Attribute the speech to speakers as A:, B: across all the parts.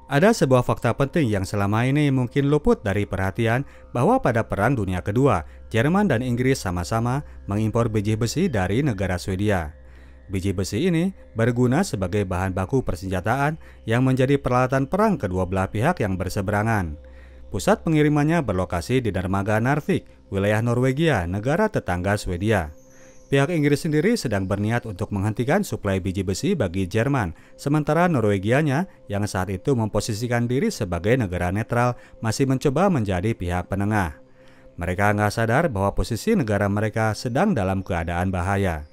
A: Ada sebuah fakta penting yang selama ini mungkin luput dari perhatian bahwa pada Perang Dunia Kedua, Jerman dan Inggris sama-sama mengimpor biji besi dari negara Swedia. Biji besi ini berguna sebagai bahan baku persenjataan yang menjadi peralatan perang kedua belah pihak yang berseberangan. Pusat pengirimannya berlokasi di dermaga Narvik, wilayah Norwegia, negara tetangga Swedia. Pihak Inggris sendiri sedang berniat untuk menghentikan suplai biji besi bagi Jerman, sementara Norwegianya yang saat itu memposisikan diri sebagai negara netral masih mencoba menjadi pihak penengah. Mereka nggak sadar bahwa posisi negara mereka sedang dalam keadaan bahaya.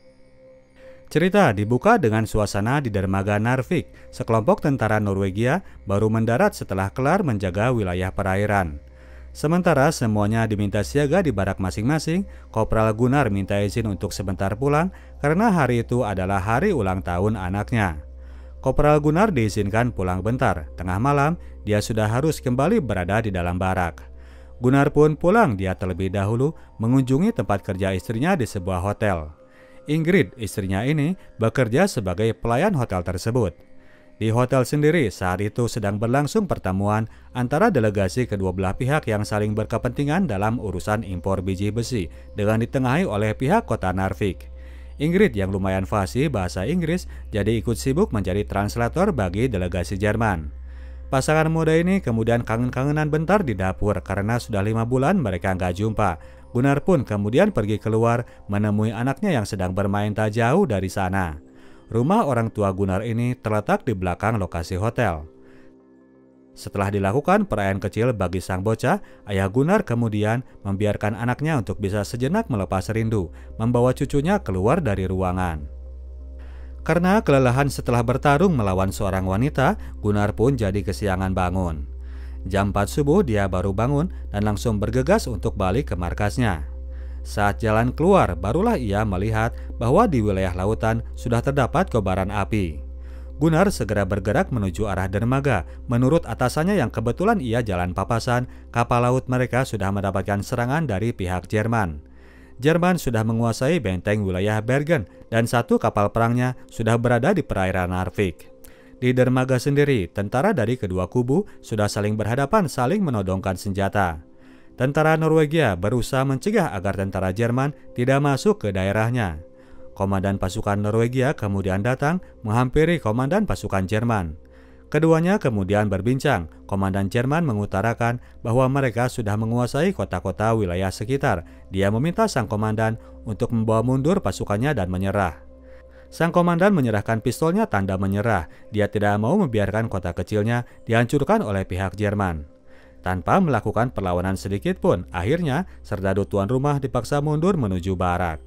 A: Cerita dibuka dengan suasana di dermaga Narvik. Sekelompok tentara Norwegia baru mendarat setelah kelar menjaga wilayah perairan. Sementara semuanya diminta siaga di barak masing-masing, Kopral Gunnar minta izin untuk sebentar pulang karena hari itu adalah hari ulang tahun anaknya. Kopral Gunnar diizinkan pulang bentar. Tengah malam, dia sudah harus kembali berada di dalam barak. Gunnar pun pulang, dia terlebih dahulu mengunjungi tempat kerja istrinya di sebuah hotel. Ingrid, istrinya ini, bekerja sebagai pelayan hotel tersebut. Di hotel sendiri saat itu sedang berlangsung pertemuan antara delegasi kedua belah pihak yang saling berkepentingan dalam urusan impor biji besi dengan ditengahi oleh pihak kota Narvik. Ingrid yang lumayan fasih bahasa Inggris jadi ikut sibuk menjadi translator bagi delegasi Jerman. Pasangan muda ini kemudian kangen-kangenan bentar di dapur karena sudah 5 bulan mereka nggak jumpa. Gunnar pun kemudian pergi keluar menemui anaknya yang sedang bermain tak jauh dari sana. Rumah orang tua Gunnar ini terletak di belakang lokasi hotel. Setelah dilakukan perayaan kecil bagi sang bocah, ayah Gunnar kemudian membiarkan anaknya untuk bisa sejenak melepas rindu, membawa cucunya keluar dari ruangan. Karena kelelahan setelah bertarung melawan seorang wanita, Gunnar pun jadi kesiangan bangun. Jam 4 subuh dia baru bangun dan langsung bergegas untuk balik ke markasnya. Saat jalan keluar, barulah ia melihat bahwa di wilayah lautan sudah terdapat kobaran api. Gunnar segera bergerak menuju arah dermaga. Menurut atasannya yang kebetulan ia jalan papasan, kapal laut mereka sudah mendapatkan serangan dari pihak Jerman. Jerman sudah menguasai benteng wilayah Bergen dan satu kapal perangnya sudah berada di perairan Narvik. Di dermaga sendiri, tentara dari kedua kubu sudah saling berhadapan, saling menodongkan senjata. Tentara Norwegia berusaha mencegah agar tentara Jerman tidak masuk ke daerahnya. Komandan pasukan Norwegia kemudian datang menghampiri komandan pasukan Jerman. Keduanya kemudian berbincang. Komandan Jerman mengutarakan bahwa mereka sudah menguasai kota-kota wilayah sekitar. Dia meminta sang komandan untuk membawa mundur pasukannya dan menyerah. Sang komandan menyerahkan pistolnya tanda menyerah. Dia tidak mau membiarkan kota kecilnya dihancurkan oleh pihak Jerman. Tanpa melakukan perlawanan sedikit pun, akhirnya serdadu tuan rumah dipaksa mundur menuju barak.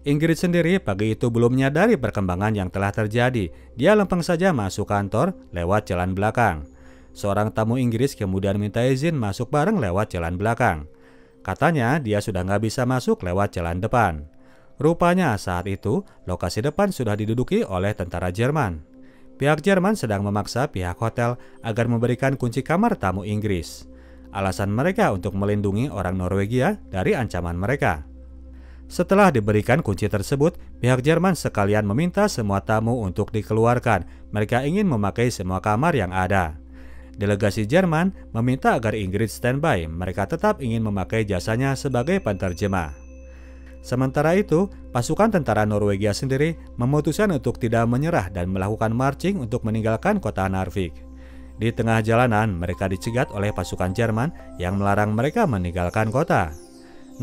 A: Ingrid sendiri pagi itu belum menyadari perkembangan yang telah terjadi. Dia lempeng saja masuk kantor lewat jalan belakang. Seorang tamu Inggris kemudian minta izin masuk bareng lewat jalan belakang. Katanya dia sudah nggak bisa masuk lewat jalan depan. Rupanya saat itu lokasi depan sudah diduduki oleh tentara Jerman. Pihak Jerman sedang memaksa pihak hotel agar memberikan kunci kamar tamu Inggris. Alasan mereka untuk melindungi orang Norwegia dari ancaman mereka. Setelah diberikan kunci tersebut, pihak Jerman sekalian meminta semua tamu untuk dikeluarkan. Mereka ingin memakai semua kamar yang ada. Delegasi Jerman meminta agar Ingrid standby. Mereka tetap ingin memakai jasanya sebagai penerjemah. Sementara itu, pasukan tentara Norwegia sendiri memutuskan untuk tidak menyerah dan melakukan marching untuk meninggalkan kota Narvik. Di tengah jalanan, mereka dicegat oleh pasukan Jerman yang melarang mereka meninggalkan kota.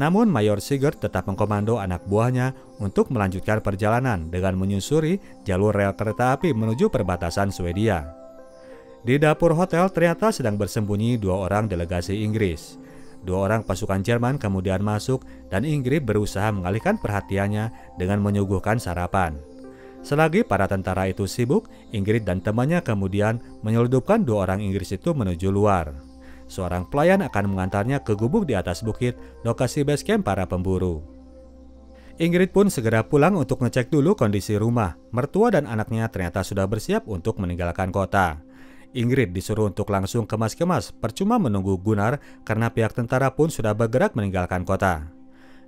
A: Namun Mayor Sigurd tetap mengkomando anak buahnya untuk melanjutkan perjalanan dengan menyusuri jalur rel kereta api menuju perbatasan Swedia. Di dapur hotel ternyata sedang bersembunyi 2 orang delegasi Inggris. 2 orang pasukan Jerman kemudian masuk dan Ingrid berusaha mengalihkan perhatiannya dengan menyuguhkan sarapan. Selagi para tentara itu sibuk, Ingrid dan temannya kemudian menyelundupkan 2 orang Inggris itu menuju luar. Seorang pelayan akan mengantarnya ke gubuk di atas bukit, lokasi base camp para pemburu. Ingrid pun segera pulang untuk ngecek dulu kondisi rumah. Mertua dan anaknya ternyata sudah bersiap untuk meninggalkan kota. Ingrid disuruh untuk langsung kemas-kemas, percuma menunggu Gunnar karena pihak tentara pun sudah bergerak meninggalkan kota.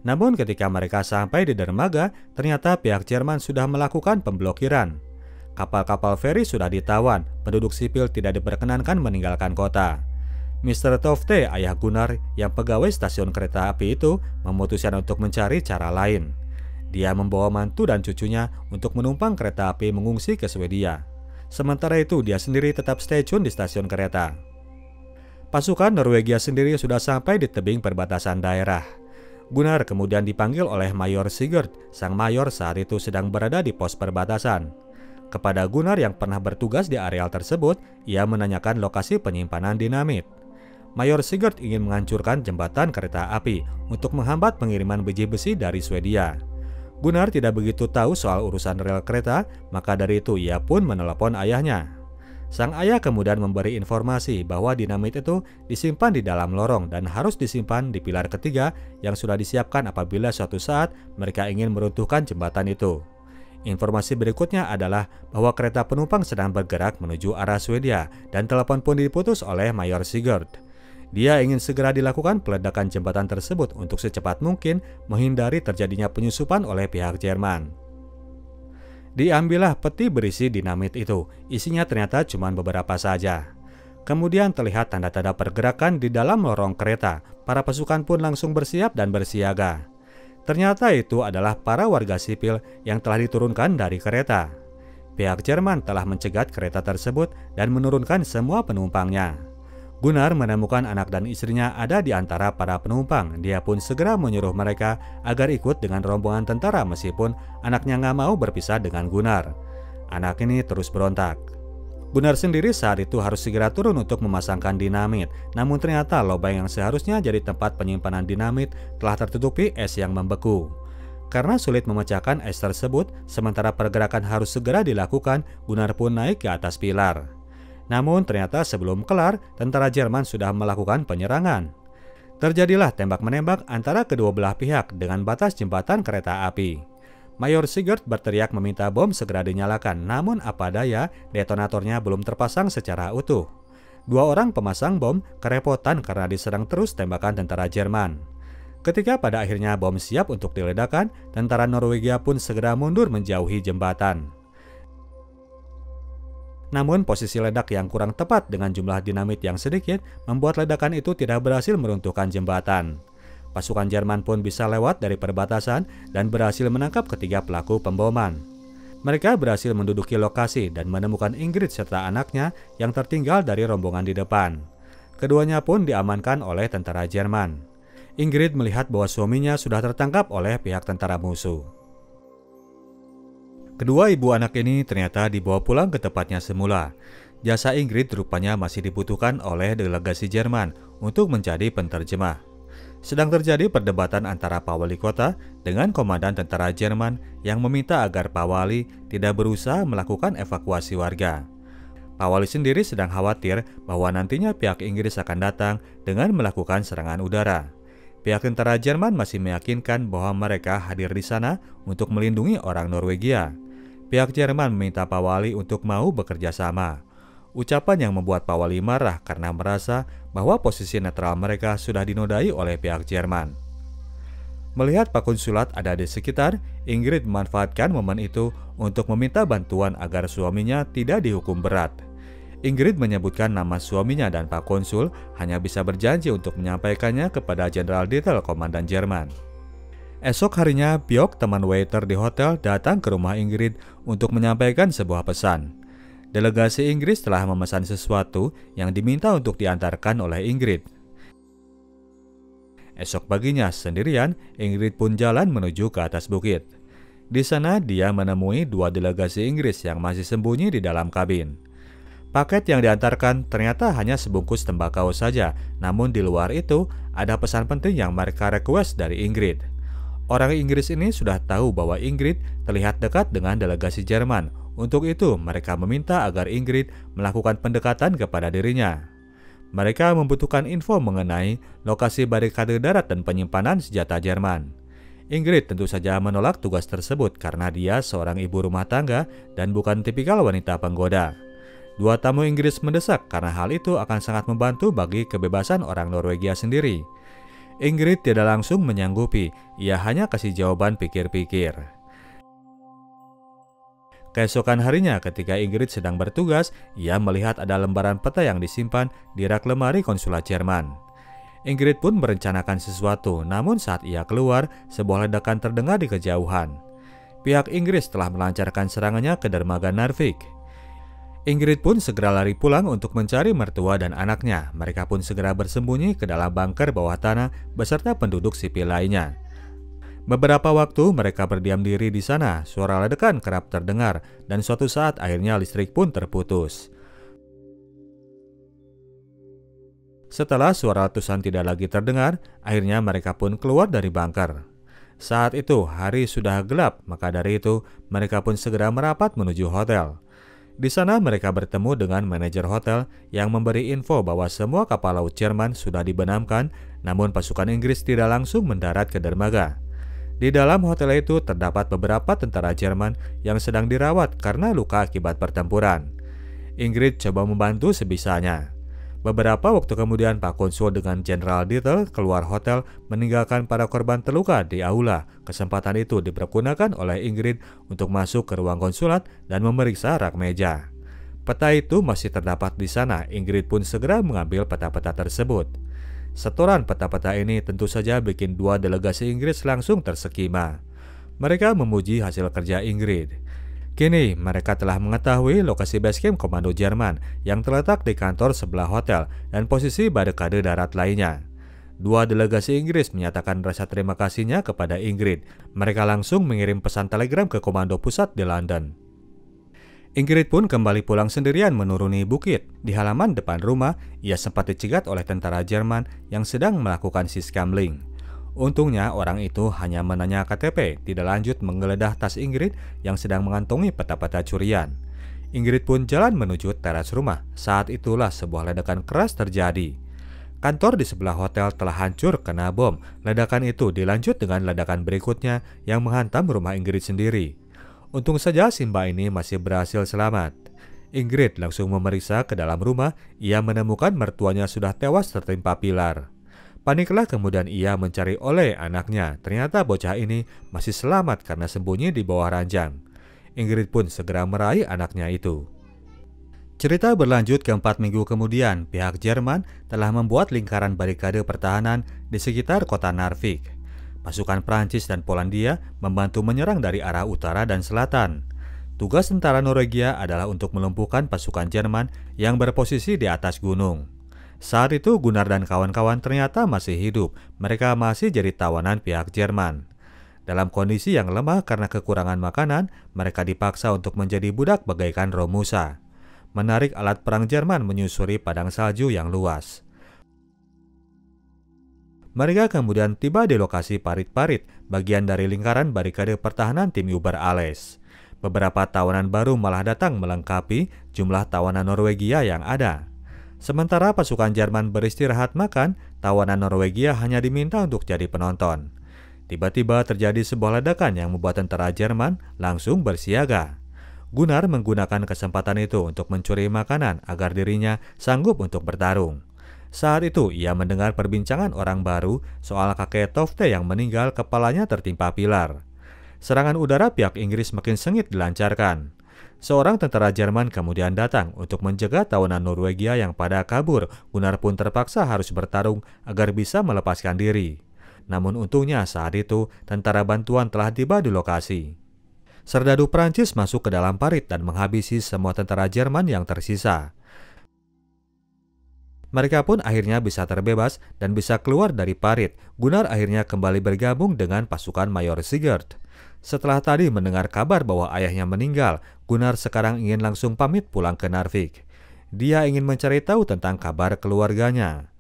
A: Namun ketika mereka sampai di dermaga, ternyata pihak Jerman sudah melakukan pemblokiran. kapal-kapal feri sudah ditawan, penduduk sipil tidak diperkenankan meninggalkan kota. Mr. Tofte, ayah Gunnar yang pegawai stasiun kereta api itu, memutuskan untuk mencari cara lain. Dia membawa mantu dan cucunya untuk menumpang kereta api mengungsi ke Swedia. Sementara itu, dia sendiri tetap stay tune di stasiun kereta. Pasukan Norwegia sendiri sudah sampai di tebing perbatasan daerah. Gunnar kemudian dipanggil oleh Mayor Sigurd. Sang mayor saat itu sedang berada di pos perbatasan. Kepada Gunnar yang pernah bertugas di areal tersebut, ia menanyakan lokasi penyimpanan dinamit. Mayor Sigurd ingin menghancurkan jembatan kereta api untuk menghambat pengiriman biji besi dari Swedia. Gunnar tidak begitu tahu soal urusan rel kereta, maka dari itu ia pun menelepon ayahnya. Sang ayah kemudian memberi informasi bahwa dinamit itu disimpan di dalam lorong dan harus disimpan di pilar ketiga yang sudah disiapkan apabila suatu saat mereka ingin meruntuhkan jembatan itu. Informasi berikutnya adalah bahwa kereta penumpang sedang bergerak menuju arah Swedia dan telepon pun diputus oleh Mayor Sigurd. Dia ingin segera dilakukan peledakan jembatan tersebut untuk secepat mungkin menghindari terjadinya penyusupan oleh pihak Jerman. Diambillah peti berisi dinamit itu, isinya ternyata cuma beberapa saja. Kemudian terlihat tanda-tanda pergerakan di dalam lorong kereta, para pasukan pun langsung bersiap dan bersiaga. Ternyata itu adalah para warga sipil yang telah diturunkan dari kereta. Pihak Jerman telah mencegat kereta tersebut dan menurunkan semua penumpangnya. Gunnar menemukan anak dan istrinya ada di antara para penumpang. Dia pun segera menyuruh mereka agar ikut dengan rombongan tentara meskipun anaknya nggak mau berpisah dengan Gunnar. Anak ini terus berontak. Gunnar sendiri saat itu harus segera turun untuk memasangkan dinamit. Namun ternyata lubang yang seharusnya jadi tempat penyimpanan dinamit telah tertutupi es yang membeku. Karena sulit memecahkan es tersebut, sementara pergerakan harus segera dilakukan, Gunnar pun naik ke atas pilar. Namun ternyata sebelum kelar, tentara Jerman sudah melakukan penyerangan. Terjadilah tembak-menembak antara kedua belah pihak dengan batas jembatan kereta api. Mayor Sigurd berteriak meminta bom segera dinyalakan, namun apa daya, detonatornya belum terpasang secara utuh. Dua orang pemasang bom kerepotan karena diserang terus tembakan tentara Jerman. Ketika pada akhirnya bom siap untuk diledakkan, tentara Norwegia pun segera mundur menjauhi jembatan. Namun posisi ledak yang kurang tepat dengan jumlah dinamit yang sedikit membuat ledakan itu tidak berhasil meruntuhkan jembatan. Pasukan Jerman pun bisa lewat dari perbatasan dan berhasil menangkap ketiga pelaku pemboman. Mereka berhasil menduduki lokasi dan menemukan Ingrid serta anaknya yang tertinggal dari rombongan di depan. Keduanya pun diamankan oleh tentara Jerman. Ingrid melihat bahwa suaminya sudah tertangkap oleh pihak tentara musuh. Kedua ibu anak ini ternyata dibawa pulang ke tempatnya semula. Jasa Ingrid rupanya masih dibutuhkan oleh delegasi Jerman untuk menjadi penterjemah. Sedang terjadi perdebatan antara Pak Wali Kota dengan komandan tentara Jerman yang meminta agar Pak Wali tidak berusaha melakukan evakuasi warga. Pak Wali sendiri sedang khawatir bahwa nantinya pihak Inggris akan datang dengan melakukan serangan udara. Pihak tentara Jerman masih meyakinkan bahwa mereka hadir di sana untuk melindungi orang Norwegia. Pihak Jerman meminta Pak Wali untuk mau bekerja sama. Ucapan yang membuat Pak Wali marah karena merasa bahwa posisi netral mereka sudah dinodai oleh pihak Jerman. Melihat Pak Konsulat ada di sekitar, Ingrid memanfaatkan momen itu untuk meminta bantuan agar suaminya tidak dihukum berat. Ingrid menyebutkan nama suaminya dan Pak Konsul hanya bisa berjanji untuk menyampaikannya kepada Jenderal Detail Komandan Jerman. Esok harinya, Björk, teman waiter di hotel, datang ke rumah Ingrid untuk menyampaikan sebuah pesan. Delegasi Inggris telah memesan sesuatu yang diminta untuk diantarkan oleh Ingrid. Esok paginya sendirian, Ingrid pun jalan menuju ke atas bukit. Di sana dia menemui dua delegasi Inggris yang masih sembunyi di dalam kabin. Paket yang diantarkan ternyata hanya sebungkus tembakau saja, namun di luar itu ada pesan penting yang mereka request dari Ingrid. Orang Inggris ini sudah tahu bahwa Ingrid terlihat dekat dengan delegasi Jerman. Untuk itu, mereka meminta agar Ingrid melakukan pendekatan kepada dirinya. Mereka membutuhkan info mengenai lokasi barikade darat dan penyimpanan senjata Jerman. Ingrid tentu saja menolak tugas tersebut karena dia seorang ibu rumah tangga dan bukan tipikal wanita penggoda. Dua tamu Inggris mendesak karena hal itu akan sangat membantu bagi kebebasan orang Norwegia sendiri. Ingrid tidak langsung menyanggupi, ia hanya kasih jawaban pikir-pikir. Keesokan harinya ketika Ingrid sedang bertugas, ia melihat ada lembaran peta yang disimpan di rak lemari konsulat Jerman. Ingrid pun merencanakan sesuatu, namun saat ia keluar, sebuah ledakan terdengar di kejauhan. Pihak Inggris telah melancarkan serangannya ke dermaga Narvik. Ingrid pun segera lari pulang untuk mencari mertua dan anaknya. Mereka pun segera bersembunyi ke dalam bunker bawah tanah beserta penduduk sipil lainnya. Beberapa waktu mereka berdiam diri di sana, suara ledakan kerap terdengar, dan suatu saat akhirnya listrik pun terputus. Setelah suara letusan tidak lagi terdengar, akhirnya mereka pun keluar dari bunker. Saat itu hari sudah gelap, maka dari itu mereka pun segera merapat menuju hotel. Di sana mereka bertemu dengan manajer hotel yang memberi info bahwa semua kapal laut Jerman sudah dibenamkan, namun pasukan Inggris tidak langsung mendarat ke dermaga. Di dalam hotel itu terdapat beberapa tentara Jerman yang sedang dirawat karena luka akibat pertempuran. Ingrid coba membantu sebisanya. Beberapa waktu kemudian Pak Konsul dengan Jenderal Dietl keluar hotel meninggalkan para korban terluka di aula. Kesempatan itu dipergunakan oleh Ingrid untuk masuk ke ruang konsulat dan memeriksa rak meja. Peta itu masih terdapat di sana. Ingrid pun segera mengambil peta-peta tersebut. Setoran peta-peta ini tentu saja bikin dua delegasi Inggris langsung tersekima. Mereka memuji hasil kerja Ingrid. Kini mereka telah mengetahui lokasi basecamp komando Jerman yang terletak di kantor sebelah hotel dan posisi barikade darat lainnya. Dua delegasi Inggris menyatakan rasa terima kasihnya kepada Ingrid. Mereka langsung mengirim pesan telegram ke komando pusat di London. Ingrid pun kembali pulang sendirian menuruni bukit. Di halaman depan rumah, ia sempat dicegat oleh tentara Jerman yang sedang melakukan siskamling. Untungnya orang itu hanya menanya KTP, tidak lanjut menggeledah tas Ingrid yang sedang mengantongi peta-peta curian. Ingrid pun jalan menuju teras rumah. Saat itulah sebuah ledakan keras terjadi. Kantor di sebelah hotel telah hancur kena bom. Ledakan itu dilanjut dengan ledakan berikutnya yang menghantam rumah Ingrid sendiri. Untung saja Simba ini masih berhasil selamat. Ingrid langsung memeriksa ke dalam rumah. Ia menemukan mertuanya sudah tewas tertimpa pilar. Paniklah kemudian ia mencari oleh anaknya. Ternyata bocah ini masih selamat karena sembunyi di bawah ranjang. Ingrid pun segera meraih anaknya itu. Cerita berlanjut ke 4 minggu kemudian. Pihak Jerman telah membuat lingkaran barikade pertahanan di sekitar kota Narvik. Pasukan Prancis dan Polandia membantu menyerang dari arah utara dan selatan. Tugas tentara Norwegia adalah untuk melumpuhkan pasukan Jerman yang berposisi di atas gunung. Saat itu Gunnar dan kawan-kawan ternyata masih hidup. Mereka masih jadi tawanan pihak Jerman. Dalam kondisi yang lemah karena kekurangan makanan, mereka dipaksa untuk menjadi budak bagaikan Romusa. Menarik alat perang Jerman menyusuri padang salju yang luas. Mereka kemudian tiba di lokasi parit-parit, bagian dari lingkaran barikade pertahanan tim Uber Alles. Beberapa tawanan baru malah datang melengkapi jumlah tawanan Norwegia yang ada. Sementara pasukan Jerman beristirahat makan, tawanan Norwegia hanya diminta untuk jadi penonton. Tiba-tiba terjadi sebuah ledakan yang membuat tentara Jerman langsung bersiaga. Gunnar menggunakan kesempatan itu untuk mencuri makanan agar dirinya sanggup untuk bertarung. Saat itu ia mendengar perbincangan orang baru soal kakek Tofte yang meninggal kepalanya tertimpa pilar. Serangan udara pihak Inggris makin sengit dilancarkan. Seorang tentara Jerman kemudian datang untuk menjaga tawanan Norwegia yang pada kabur. Gunnar pun terpaksa harus bertarung agar bisa melepaskan diri. Namun untungnya saat itu tentara bantuan telah tiba di lokasi. Serdadu Prancis masuk ke dalam parit dan menghabisi semua tentara Jerman yang tersisa. Mereka pun akhirnya bisa terbebas dan bisa keluar dari parit. Gunnar akhirnya kembali bergabung dengan pasukan Mayor Sigurd. Setelah tadi mendengar kabar bahwa ayahnya meninggal, Gunnar sekarang ingin langsung pamit pulang ke Narvik. Dia ingin mencari tahu tentang kabar keluarganya.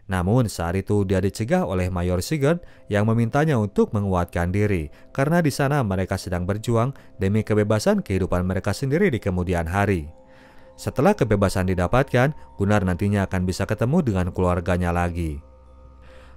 A: Namun saat itu dia dicegah oleh Mayor Sigurd yang memintanya untuk menguatkan diri, karena di sana mereka sedang berjuang demi kebebasan kehidupan mereka sendiri di kemudian hari. Setelah kebebasan didapatkan, Gunnar nantinya akan bisa ketemu dengan keluarganya lagi.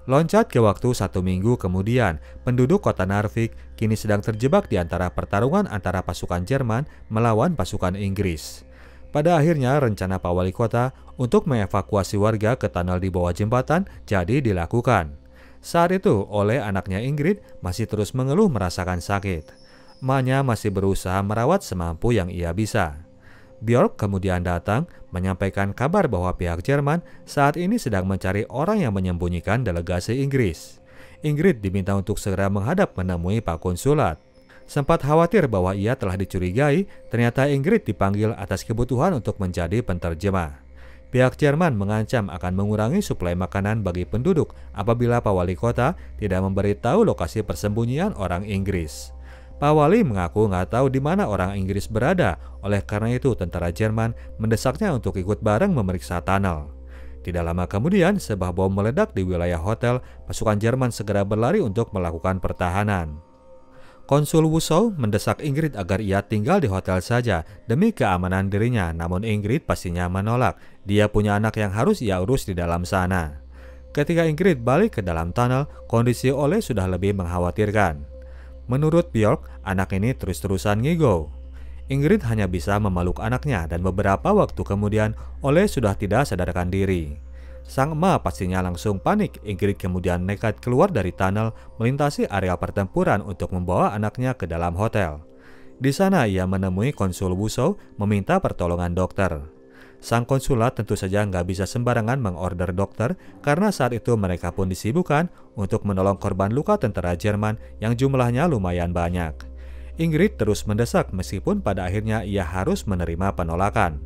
A: Loncat ke waktu 1 minggu kemudian, penduduk kota Narvik kini sedang terjebak di antara pertarungan antara pasukan Jerman melawan pasukan Inggris. Pada akhirnya rencana Pak Wali Kota untuk mengevakuasi warga ke tunnel di bawah jembatan jadi dilakukan. Saat itu oleh anaknya Ingrid masih terus mengeluh merasakan sakit. Emaknya masih berusaha merawat semampu yang ia bisa. Björk kemudian datang menyampaikan kabar bahwa pihak Jerman saat ini sedang mencari orang yang menyembunyikan delegasi Inggris. Ingrid diminta untuk segera menghadap menemui Pak Konsulat. Sempat khawatir bahwa ia telah dicurigai, ternyata Ingrid dipanggil atas kebutuhan untuk menjadi penterjemah. Pihak Jerman mengancam akan mengurangi suplai makanan bagi penduduk apabila Pak Wali Kota tidak memberitahu lokasi persembunyian orang Inggris. Pak Wali mengaku nggak tahu di mana orang Inggris berada, oleh karena itu tentara Jerman mendesaknya untuk ikut bareng memeriksa tunnel. Tidak lama kemudian, sebuah bom meledak di wilayah hotel, pasukan Jerman segera berlari untuk melakukan pertahanan. Konsul Wusow mendesak Ingrid agar ia tinggal di hotel saja demi keamanan dirinya, namun Ingrid pastinya menolak. Dia punya anak yang harus ia urus di dalam sana. Ketika Ingrid balik ke dalam tunnel, kondisi Ole sudah lebih mengkhawatirkan. Menurut Björk, anak ini terus-terusan ngigo. Ingrid hanya bisa memeluk anaknya dan beberapa waktu kemudian Ole sudah tidak sadarkan diri. Sang emak pastinya langsung panik. Ingrid kemudian nekat keluar dari tunnel melintasi area pertempuran untuk membawa anaknya ke dalam hotel. Di sana ia menemui Konsul Wusow meminta pertolongan dokter. Sang konsulat tentu saja nggak bisa sembarangan mengorder dokter karena saat itu mereka pun disibukkan untuk menolong korban luka tentara Jerman yang jumlahnya lumayan banyak. Ingrid terus mendesak meskipun pada akhirnya ia harus menerima penolakan.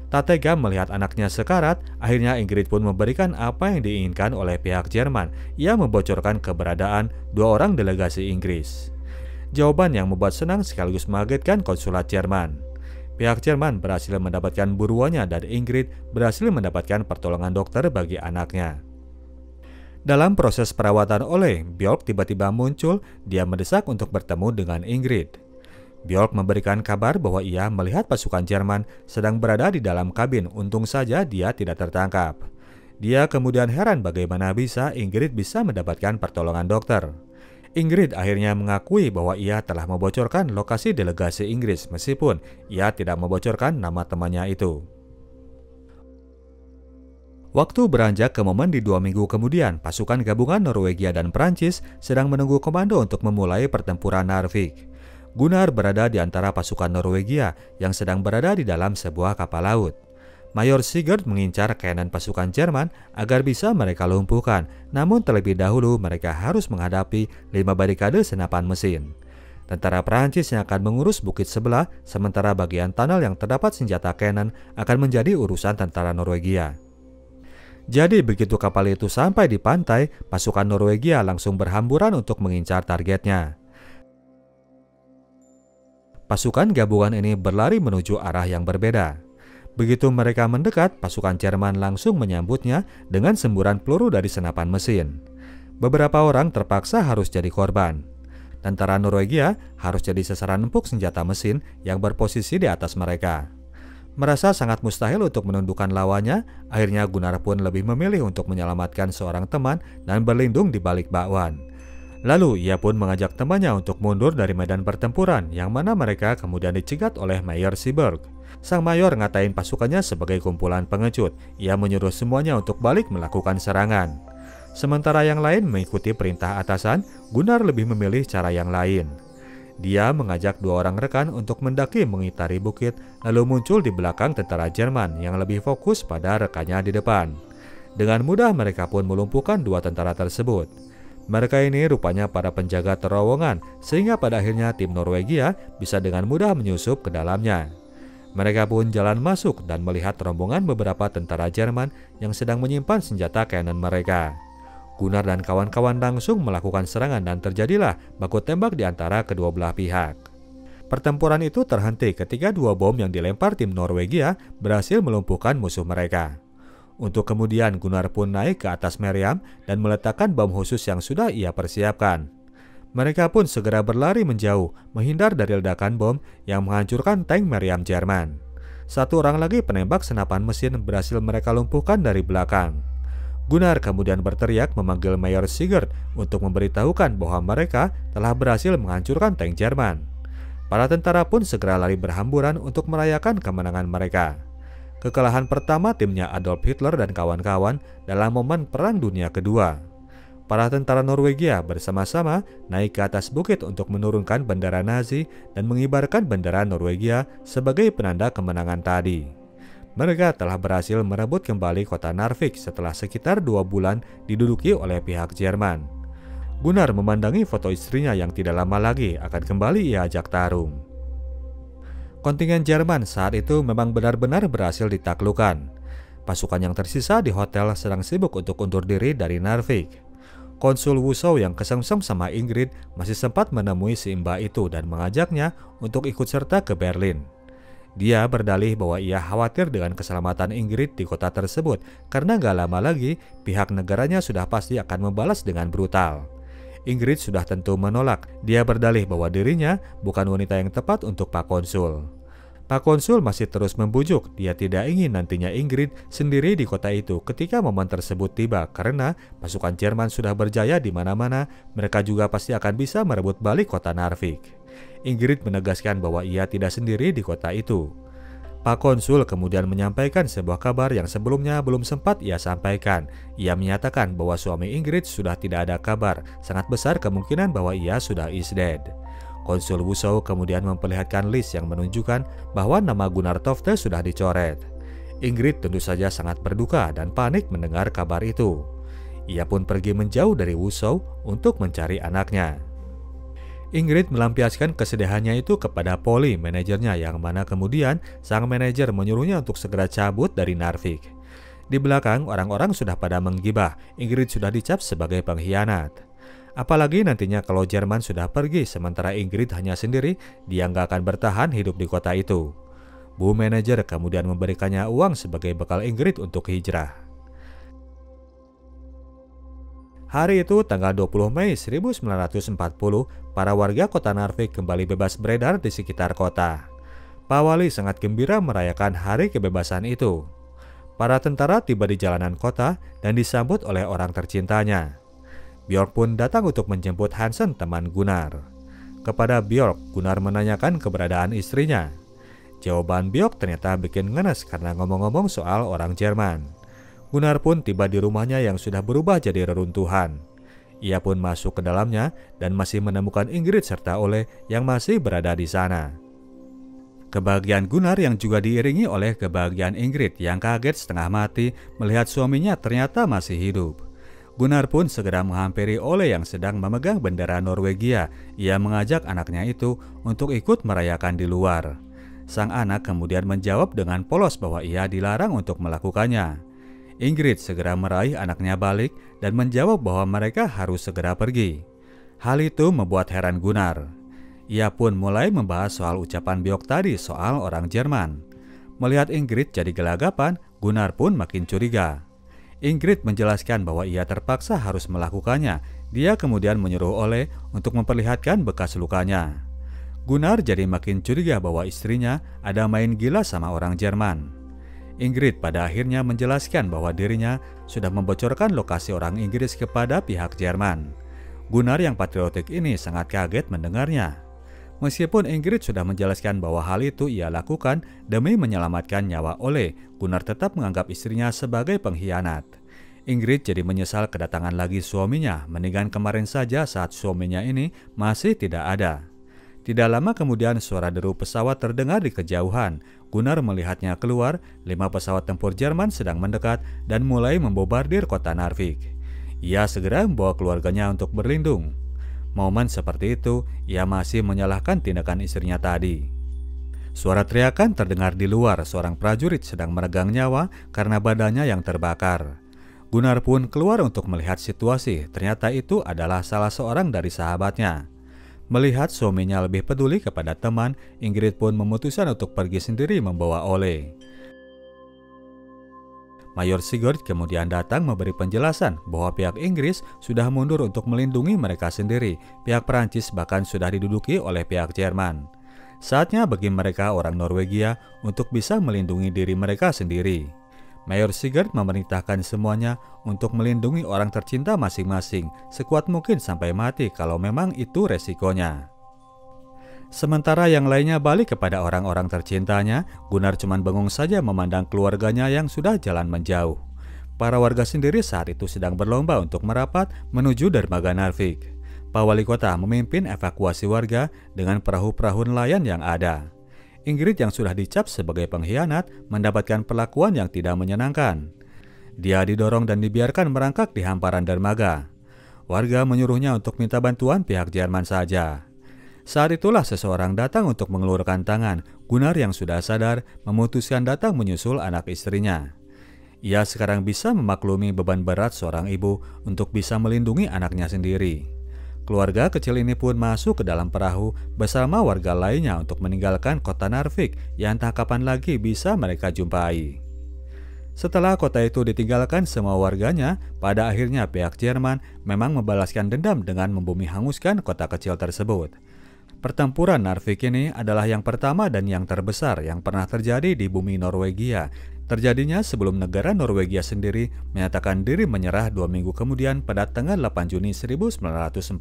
A: Tak tega melihat anaknya sekarat, akhirnya Ingrid pun memberikan apa yang diinginkan oleh pihak Jerman. Ia membocorkan keberadaan 2 orang delegasi Inggris. Jawaban yang membuat senang sekaligus mengagetkan konsulat Jerman. Pihak Jerman berhasil mendapatkan buruannya dan Ingrid berhasil mendapatkan pertolongan dokter bagi anaknya. Dalam proses perawatan Ole, Björk tiba-tiba muncul. Dia mendesak untuk bertemu dengan Ingrid. Björk memberikan kabar bahwa ia melihat pasukan Jerman sedang berada di dalam kabin. Untung saja dia tidak tertangkap. Dia kemudian heran bagaimana bisa Ingrid bisa mendapatkan pertolongan dokter. Ingrid akhirnya mengakui bahwa ia telah membocorkan lokasi delegasi Inggris meskipun ia tidak membocorkan nama temannya itu. Waktu beranjak ke momen di 2 minggu kemudian, pasukan gabungan Norwegia dan Prancis sedang menunggu komando untuk memulai pertempuran Narvik. Gunnar berada di antara pasukan Norwegia yang sedang berada di dalam sebuah kapal laut. Mayor Sigurd mengincar kanan pasukan Jerman agar bisa mereka lumpuhkan, namun terlebih dahulu mereka harus menghadapi 5 barikade senapan mesin. Tentara Prancis yang akan mengurus bukit sebelah, sementara bagian tunnel yang terdapat senjata kanan akan menjadi urusan tentara Norwegia. Jadi begitu kapal itu sampai di pantai, pasukan Norwegia langsung berhamburan untuk mengincar targetnya. Pasukan gabungan ini berlari menuju arah yang berbeda. Begitu mereka mendekat, pasukan Jerman langsung menyambutnya dengan semburan peluru dari senapan mesin. Beberapa orang terpaksa harus jadi korban. Tentara Norwegia harus jadi sasaran empuk senjata mesin yang berposisi di atas mereka. Merasa sangat mustahil untuk menundukkan lawannya, akhirnya Gunnar pun lebih memilih untuk menyelamatkan seorang teman dan berlindung di balik bakwan. Lalu ia pun mengajak temannya untuk mundur dari medan pertempuran, yang mana mereka kemudian dicegat oleh Mayor Sigurd. Sang mayor ngatain pasukannya sebagai kumpulan pengecut. Ia menyuruh semuanya untuk balik melakukan serangan. Sementara yang lain mengikuti perintah atasan, Gunnar lebih memilih cara yang lain. Dia mengajak 2 orang rekan untuk mendaki mengitari bukit, lalu muncul di belakang tentara Jerman yang lebih fokus pada rekannya di depan. Dengan mudah mereka pun melumpuhkan 2 tentara tersebut. Mereka ini rupanya para penjaga terowongan, sehingga pada akhirnya tim Norwegia bisa dengan mudah menyusup ke dalamnya. Mereka pun jalan masuk dan melihat rombongan beberapa tentara Jerman yang sedang menyimpan senjata kanan mereka. Gunnar dan kawan-kawan langsung melakukan serangan dan terjadilah baku tembak di antara kedua belah pihak. Pertempuran itu terhenti ketika 2 bom yang dilempar tim Norwegia berhasil melumpuhkan musuh mereka. Untuk kemudian Gunnar pun naik ke atas meriam dan meletakkan bom khusus yang sudah ia persiapkan. Mereka pun segera berlari menjauh, menghindar dari ledakan bom yang menghancurkan tank meriam Jerman. 1 orang lagi penembak senapan mesin berhasil mereka lumpuhkan dari belakang. Gunnar kemudian berteriak memanggil Mayor Sigurd untuk memberitahukan bahwa mereka telah berhasil menghancurkan tank Jerman. Para tentara pun segera lari berhamburan untuk merayakan kemenangan mereka. Kekalahan pertama timnya Adolf Hitler dan kawan-kawan dalam momen Perang Dunia Kedua. Para tentara Norwegia bersama-sama naik ke atas bukit untuk menurunkan bendera Nazi dan mengibarkan bendera Norwegia sebagai penanda kemenangan tadi. Mereka telah berhasil merebut kembali kota Narvik setelah sekitar 2 bulan diduduki oleh pihak Jerman. Gunnar memandangi foto istrinya yang tidak lama lagi akan kembali ia ajak tarung. Kontingen Jerman saat itu memang benar-benar berhasil ditaklukkan. Pasukan yang tersisa di hotel sedang sibuk untuk undur diri dari Narvik. Konsul Wusow yang kesengsem sama Ingrid masih sempat menemui si Mbak itu dan mengajaknya untuk ikut serta ke Berlin. Dia berdalih bahwa ia khawatir dengan keselamatan Ingrid di kota tersebut karena gak lama lagi pihak negaranya sudah pasti akan membalas dengan brutal. Ingrid sudah tentu menolak. Dia berdalih bahwa dirinya bukan wanita yang tepat untuk Pak Konsul. Pak Konsul masih terus membujuk. Dia tidak ingin nantinya Ingrid sendiri di kota itu ketika momen tersebut tiba karena pasukan Jerman sudah berjaya di mana-mana. Mereka juga pasti akan bisa merebut balik kota Narvik. Ingrid menegaskan bahwa ia tidak sendiri di kota itu. Pak Konsul kemudian menyampaikan sebuah kabar yang sebelumnya belum sempat ia sampaikan. Ia menyatakan bahwa suami Ingrid sudah tidak ada kabar. Sangat besar kemungkinan bahwa ia sudah is dead. Konsul Wusow kemudian memperlihatkan list yang menunjukkan bahwa nama Gunnar Tofte sudah dicoret. Ingrid tentu saja sangat berduka dan panik mendengar kabar itu. Ia pun pergi menjauh dari Wusow untuk mencari anaknya. Ingrid melampiaskan kesedihannya itu kepada Polly, manajernya, yang mana kemudian sang manajer menyuruhnya untuk segera cabut dari Narvik. Di belakang, orang-orang sudah pada menggibah. Ingrid sudah dicap sebagai pengkhianat. Apalagi nantinya kalau Jerman sudah pergi sementara Ingrid hanya sendiri, dia nggak akan bertahan hidup di kota itu. Bu manajer kemudian memberikannya uang sebagai bekal Ingrid untuk hijrah. Hari itu tanggal 20 Mei 1940, para warga kota Narvik kembali bebas beredar di sekitar kota. Pak Wali sangat gembira merayakan hari kebebasan itu. Para tentara tiba di jalanan kota dan disambut oleh orang tercintanya. Björk pun datang untuk menjemput Hansen, teman Gunnar. Kepada Björk, Gunnar menanyakan keberadaan istrinya. Jawaban Björk ternyata bikin ngenes karena ngomong-ngomong soal orang Jerman. Gunnar pun tiba di rumahnya yang sudah berubah jadi reruntuhan. Ia pun masuk ke dalamnya dan masih menemukan Ingrid serta Ole yang masih berada di sana. Kebahagiaan Gunnar yang juga diiringi oleh kebahagiaan Ingrid yang kaget setengah mati melihat suaminya ternyata masih hidup. Gunnar pun segera menghampiri Ole yang sedang memegang bendera Norwegia. Ia mengajak anaknya itu untuk ikut merayakan di luar. Sang anak kemudian menjawab dengan polos bahwa ia dilarang untuk melakukannya. Ingrid segera meraih anaknya balik dan menjawab bahwa mereka harus segera pergi. Hal itu membuat heran Gunnar. Ia pun mulai membahas soal ucapan Björk tadi soal orang Jerman. Melihat Ingrid jadi gelagapan, Gunnar pun makin curiga. Ingrid menjelaskan bahwa ia terpaksa harus melakukannya. Dia kemudian menyuruh Ole untuk memperlihatkan bekas lukanya. Gunnar jadi makin curiga bahwa istrinya ada main gila sama orang Jerman. Ingrid pada akhirnya menjelaskan bahwa dirinya sudah membocorkan lokasi orang Inggris kepada pihak Jerman. Gunnar yang patriotik ini sangat kaget mendengarnya. Meskipun Ingrid sudah menjelaskan bahwa hal itu ia lakukan demi menyelamatkan nyawa Ole, Gunnar tetap menganggap istrinya sebagai pengkhianat. Ingrid jadi menyesal kedatangan lagi suaminya, mendingan kemarin saja saat suaminya ini masih tidak ada. Tidak lama kemudian suara deru pesawat terdengar di kejauhan. Gunnar melihatnya keluar, 5 pesawat tempur Jerman sedang mendekat dan mulai membombardir kota Narvik. Ia segera membawa keluarganya untuk berlindung. Momen seperti itu, ia masih menyalahkan tindakan istrinya tadi. Suara teriakan terdengar di luar, seorang prajurit sedang meregang nyawa karena badannya yang terbakar. Gunnar pun keluar untuk melihat situasi, ternyata itu adalah salah seorang dari sahabatnya. Melihat suaminya lebih peduli kepada teman, Ingrid pun memutuskan untuk pergi sendiri membawa Ole. Mayor Sigurd kemudian datang memberi penjelasan bahwa pihak Inggris sudah mundur untuk melindungi mereka sendiri. Pihak Perancis bahkan sudah diduduki oleh pihak Jerman. Saatnya bagi mereka orang Norwegia untuk bisa melindungi diri mereka sendiri. Mayor Sigurd memerintahkan semuanya untuk melindungi orang tercinta masing-masing sekuat mungkin sampai mati kalau memang itu resikonya. Sementara yang lainnya balik kepada orang-orang tercintanya, Gunnar cuma bengong saja memandang keluarganya yang sudah jalan menjauh. Para warga sendiri saat itu sedang berlomba untuk merapat menuju dermaga Narvik. Pak Wali Kota memimpin evakuasi warga dengan perahu-perahu nelayan yang ada. Ingrid yang sudah dicap sebagai pengkhianat mendapatkan perlakuan yang tidak menyenangkan. Dia didorong dan dibiarkan merangkak di hamparan dermaga. Warga menyuruhnya untuk minta bantuan pihak Jerman saja. Saat itulah seseorang datang untuk mengelurkan tangan. Gunnar yang sudah sadar memutuskan datang menyusul anak istrinya. Ia sekarang bisa memaklumi beban berat seorang ibu untuk bisa melindungi anaknya sendiri. Keluarga kecil ini pun masuk ke dalam perahu bersama warga lainnya untuk meninggalkan kota Narvik yang tak kapan lagi bisa mereka jumpai. Setelah kota itu ditinggalkan semua warganya, pada akhirnya pihak Jerman memang membalaskan dendam dengan membumi hanguskan kota kecil tersebut. Pertempuran Narvik ini adalah yang pertama dan yang terbesar yang pernah terjadi di bumi Norwegia. Terjadinya sebelum negara Norwegia sendiri menyatakan diri menyerah 2 minggu kemudian pada tanggal 8 Juni 1940.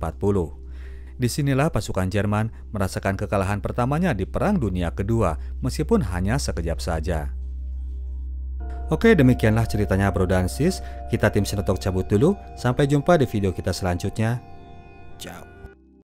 A: Disinilah pasukan Jerman merasakan kekalahan pertamanya di Perang Dunia Kedua, meskipun hanya sekejap saja. Oke, demikianlah ceritanya bro dan sis. Kita tim Sinotok cabut dulu. Sampai jumpa di video kita selanjutnya. Ciao.